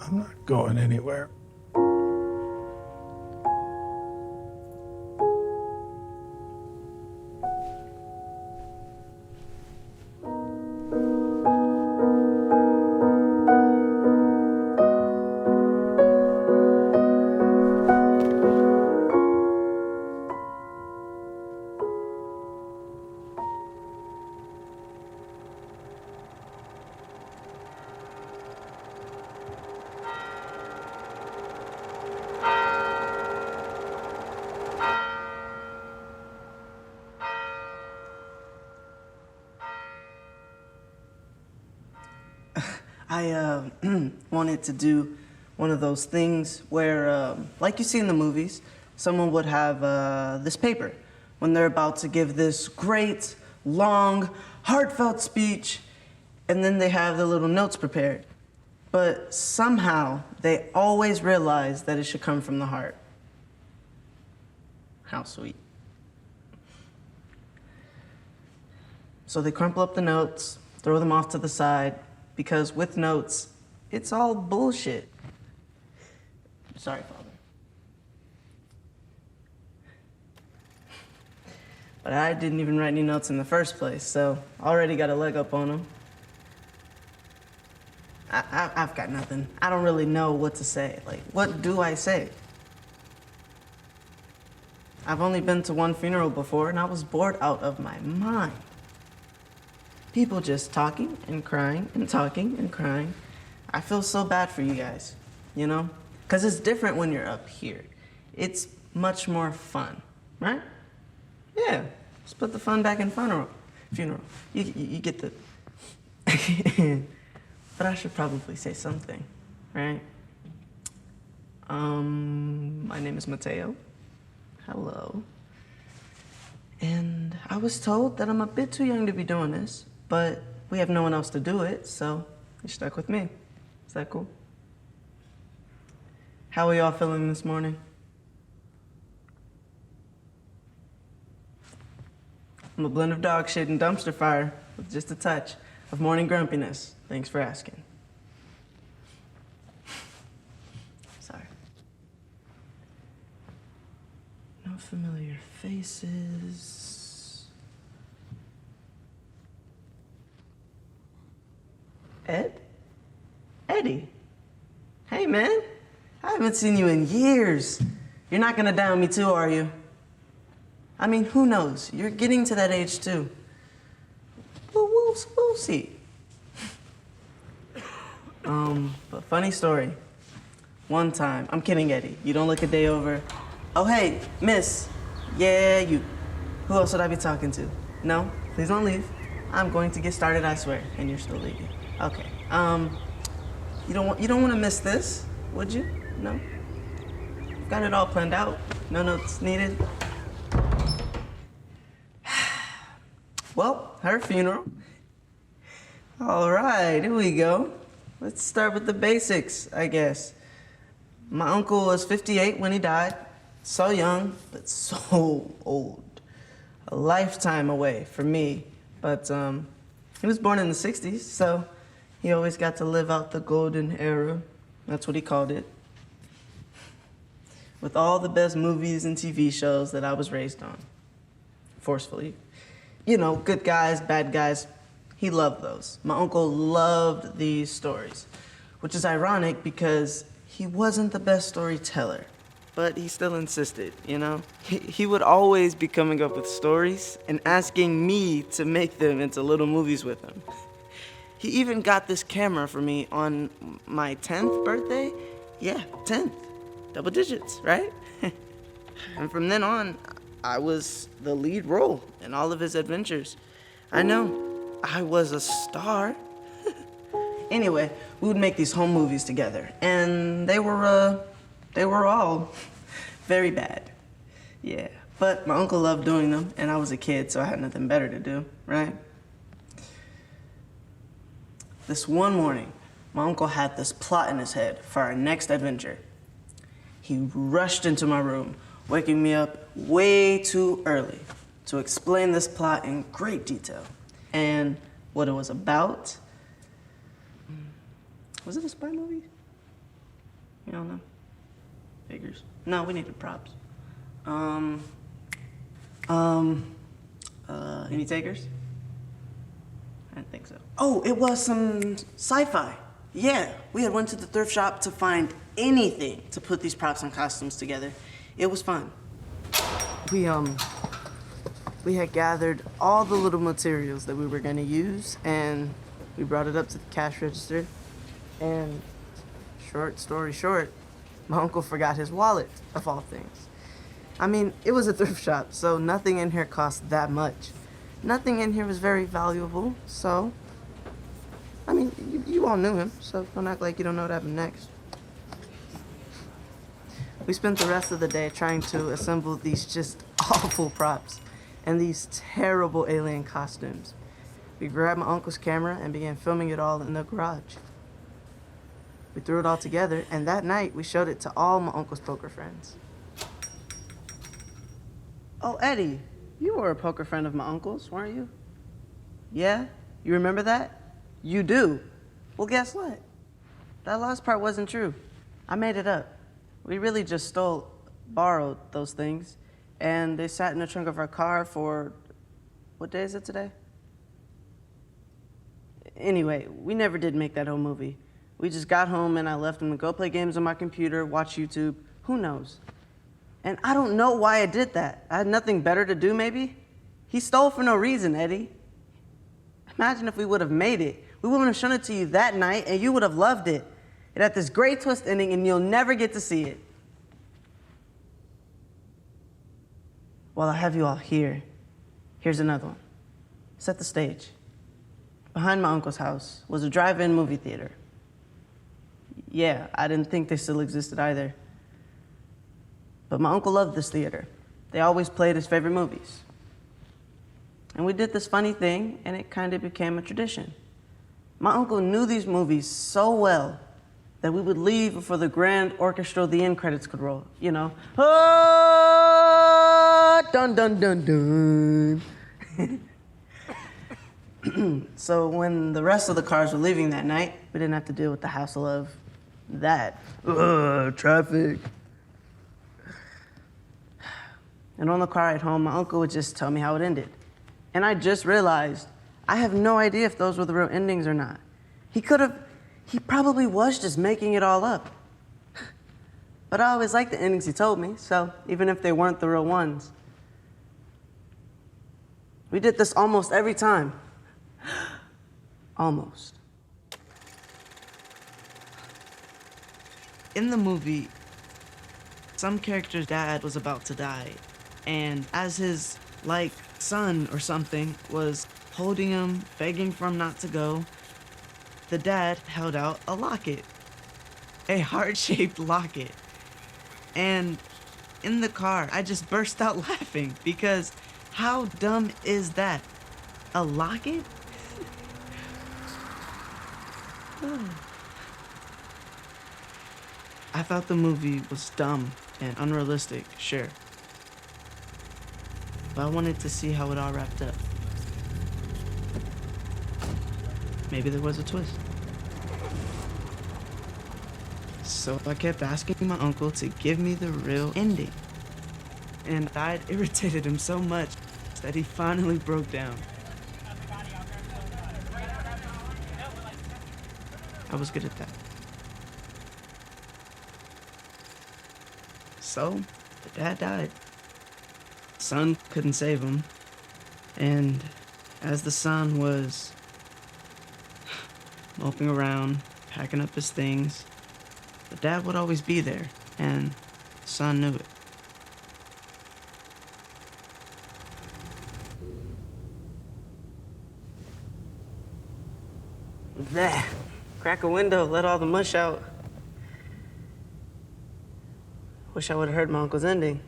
I'm not going anywhere. I wanted to do one of those things where, like you see in the movies, someone would have this paper when they're about to give this great, long, heartfelt speech, and then they have the little notes prepared. But somehow, they always realize that it should come from the heart. How sweet. So they crumple up the notes, throw them off to the side, because with notes, it's all bullshit. Sorry, Father. But I didn't even write any notes in the first place, so already got a leg up on them. I've got nothing. I don't really know what to say. Like, what do I say? I've only been to one funeral before, and I was bored out of my mind. People just talking and crying and talking and crying. I feel so bad for you guys, you know? Because it's different when you're up here. It's much more fun, right? Yeah, let's put the fun back in funeral. You get the... But I should probably say something, right? My name is Mateo. Hello. And I was told that I'm a bit too young to be doing this, but we have no one else to do it, so you're stuck with me. Is that cool? How are y'all feeling this morning? I'm a blend of dog shit and dumpster fire with just a touch of morning grumpiness. Thanks for asking. Sorry. No familiar faces. Ed? Eddie? Hey, man. I haven't seen you in years. You're not gonna down me too, are you? I mean, who knows? You're getting to that age too. We'll see. But funny story. One time, I'm kidding, Eddie. You don't look a day over. Oh, hey, miss. Yeah, you. Who else would I be talking to? No, please don't leave. I'm going to get started, I swear, and you're still leaving. Okay. You don't want to miss this, would you? No? Got it all planned out. No notes needed. Well, her funeral. All right, here we go. Let's start with the basics, I guess. My uncle was 58 when he died. So young, but so old. A lifetime away from me. But he was born in the 60s, so he always got to live out the golden era. That's what he called it. With all the best movies and TV shows that I was raised on. Forcefully. You know, good guys, bad guys. He loved those. My uncle loved these stories, which is ironic because he wasn't the best storyteller, but he still insisted, you know? He would always be coming up with stories and asking me to make them into little movies with him. He even got this camera for me on my 10th birthday. Yeah, 10th. Double digits, right? And from then on, I was the lead role in all of his adventures. I know, I was a star. Anyway, we would make these home movies together, and they were all very bad. Yeah, but my uncle loved doing them, and I was a kid, so I had nothing better to do, right? This one morning, my uncle had this plot in his head for our next adventure. He rushed into my room, waking me up way too early to explain this plot in great detail. And what it was about. Was it a spy movie? You don't know? Figures. No, we needed props. Any takers? I didn't think so. Oh, it was some sci-fi. Yeah, we had went to the thrift shop to find anything to put these props and costumes together. It was fun. We had gathered all the little materials that we were gonna use, and we brought it up to the cash register, and short story short, my uncle forgot his wallet, of all things. I mean, it was a thrift shop, so nothing in here cost that much. Nothing in here was very valuable, so... I mean, you all knew him, so don't act like you don't know what happened next. We spent the rest of the day trying to assemble these just awful props and these terrible alien costumes. We grabbed my uncle's camera and began filming it all in the garage. We threw it all together, and that night we showed it to all my uncle's poker friends. Oh, Eddie, you were a poker friend of my uncle's, weren't you? Yeah? You remember that? You do? Well, guess what? That last part wasn't true. I made it up. We really just borrowed those things, and they sat in the trunk of our car for, what day is it today? Anyway, we never did make that whole movie. We just got home and I left him to go play games on my computer, watch YouTube, who knows? And I don't know why I did that. I had nothing better to do, maybe? He stole for no reason, Eddie. Imagine if we would have made it. We wouldn't have shown it to you that night, and you would have loved it. It had this great twist ending, and you'll never get to see it. While I have you all here, here's another one. Set the stage. Behind my uncle's house was a drive-in movie theater. Yeah, I didn't think they still existed either. But my uncle loved this theater. They always played his favorite movies. And we did this funny thing, and it kind of became a tradition. My uncle knew these movies so well that we would leave before the grand orchestra, the end credits could roll, you know. Ah, dun, dun, dun, dun. So when the rest of the cars were leaving that night, we didn't have to deal with the hassle of that. Traffic. And on the car ride home, my uncle would just tell me how it ended. And I just realized I have no idea if those were the real endings or not. He probably was just making it all up. But I always liked the endings he told me, so even if they weren't the real ones. We did this almost every time. Almost. In the movie, some character's dad was about to die, and as his, son or something was holding him, begging for him not to go, the dad held out a locket. A heart-shaped locket. And in the car, I just burst out laughing because how dumb is that? A locket? I thought the movie was dumb and unrealistic, sure. But I wanted to see how it all wrapped up. Maybe there was a twist. So I kept asking my uncle to give me the real ending. And I'd irritated him so much that he finally broke down. I was good at that. So, the dad died. Son couldn't save him. And as the son was moping around, packing up his things, the dad would always be there, and the son knew it. There. Crack a window, let all the mush out. Wish I would have heard my uncle's ending.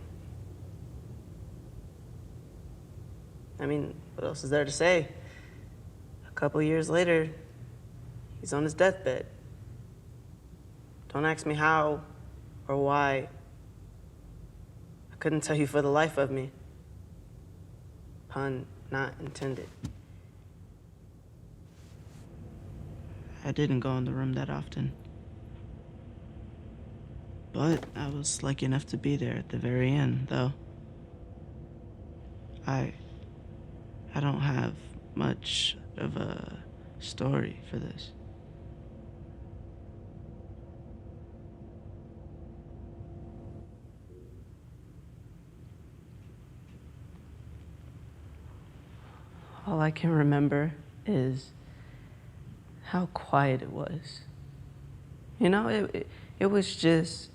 I mean, what else is there to say? A couple years later, he's on his deathbed. Don't ask me how or why. I couldn't tell you for the life of me. Pun not intended. I didn't go in the room that often. But I was lucky enough to be there at the very end, though. I don't have much of a story for this. All I can remember is how quiet it was. You know, it was just,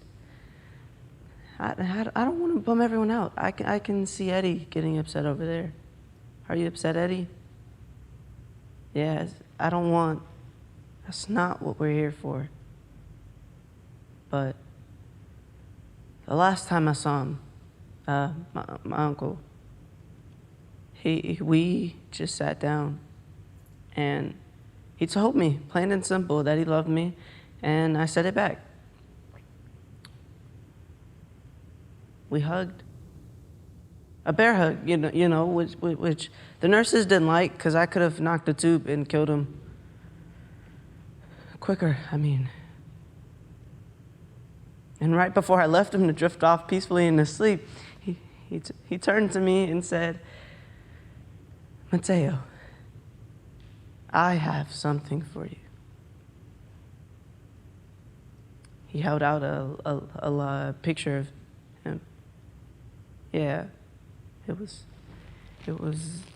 I don't want to bum everyone out. I can see Eddie getting upset over there. Are you upset, Eddie? Yeah, I don't want, that's not what we're here for. But the last time I saw him, my uncle, we just sat down and he told me, plain and simple, that he loved me, and I said it back. We hugged. A bear hug, you know, which the nurses didn't like, because I could have knocked the tube and killed him quicker, I mean. And right before I left him to drift off peacefully into sleep, he turned to me and said, Mateo, I have something for you. He held out a picture of him. Yeah, it was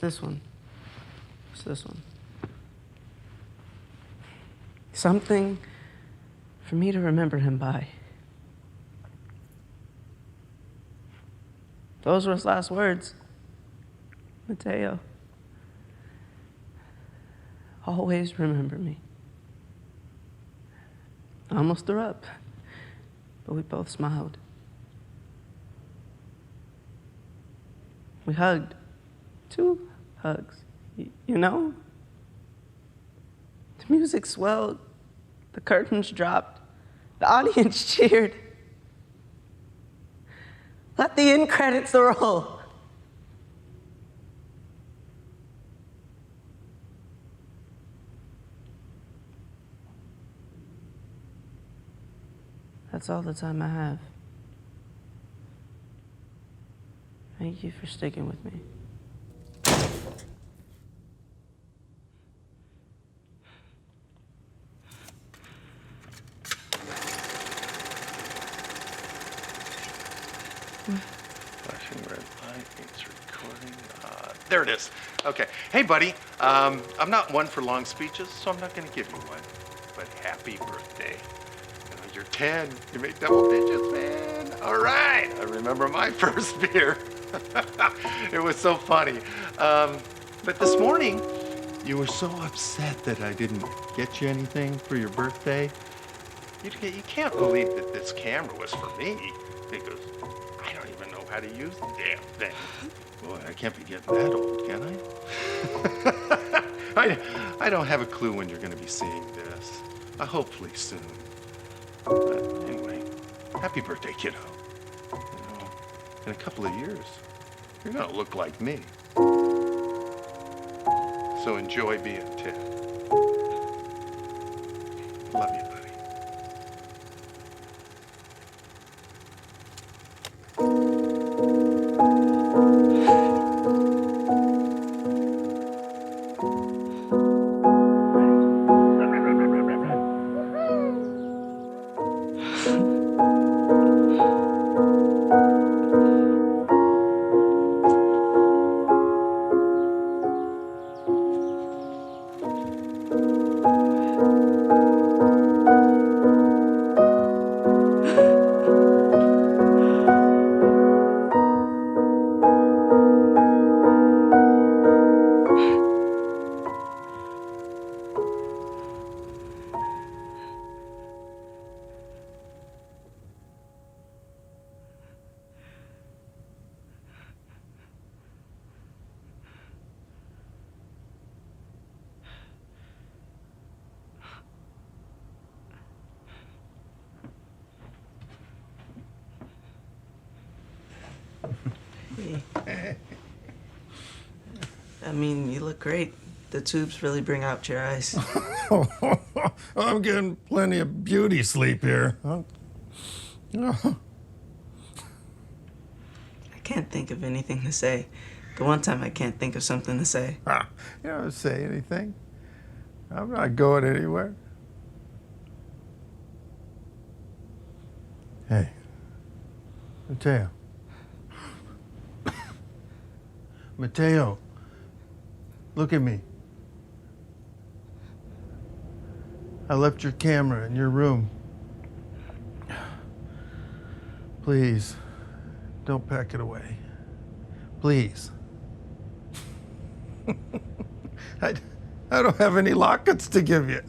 this one. It's this one. Something for me to remember him by. Those were his last words. Mateo, always remember me. I almost threw up, but we both smiled. We hugged. 2 hugs, you know? The music swelled, the curtains dropped, the audience cheered. Let the end credits roll. That's all the time I have. Thank you for sticking with me. Flashing red light means recording. There it is. Okay. Hey, buddy. I'm not one for long speeches, so I'm not going to give you one. But happy birthday. You know, you're 10. You make double digits, man. All right. I remember my first beer. It was so funny. But this morning, you were so upset that I didn't get you anything for your birthday. You can't believe that this camera was for me, because I don't even know how to use the damn thing. Boy, I can't be getting that old, can I? I don't have a clue when you're going to be seeing this. Hopefully soon. But anyway, happy birthday, kiddo. You know, in a couple of years, you're going to look like me. So enjoy being 10. Love you, buddy. I mean, you look great. The tubes really bring out your eyes. I'm getting plenty of beauty sleep here. Oh, I can't think of anything to say. The one time I can't think of something to say. you don't say anything. I'm not going anywhere. Hey, Mateo. Mateo, look at me. I left your camera in your room. Please, don't pack it away. Please. I don't have any lockets to give you.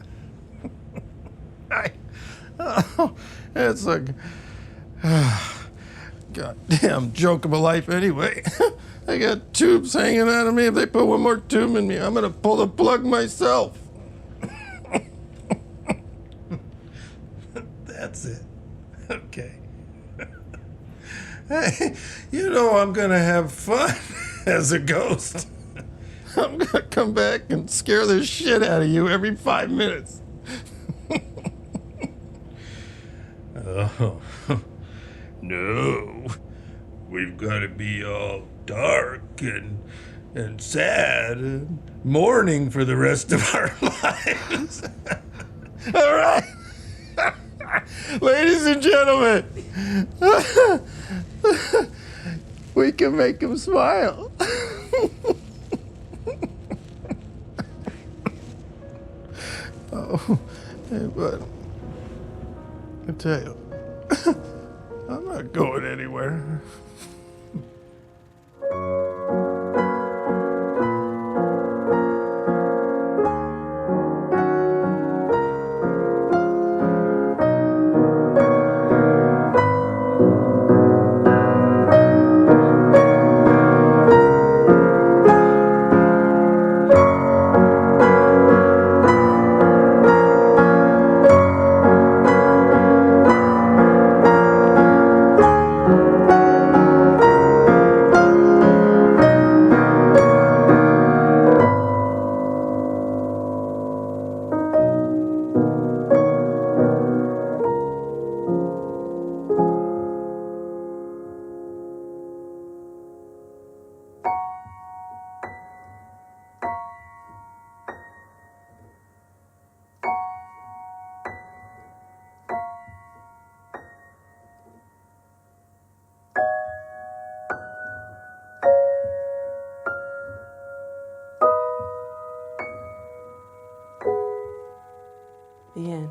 It's like, goddamn joke of a life anyway. I got tubes hanging out of me. If they put one more tube in me, I'm gonna pull the plug myself. That's it. Okay. Hey, you know I'm gonna have fun as a ghost. I'm gonna come back and scare the shit out of you every 5 minutes. Oh, no. We've got to be all dark and sad and mourning for the rest of our lives. All right. Ladies and gentlemen, we can make him smile. Oh, hey, bud. I tell you, I'm not going anywhere. The end.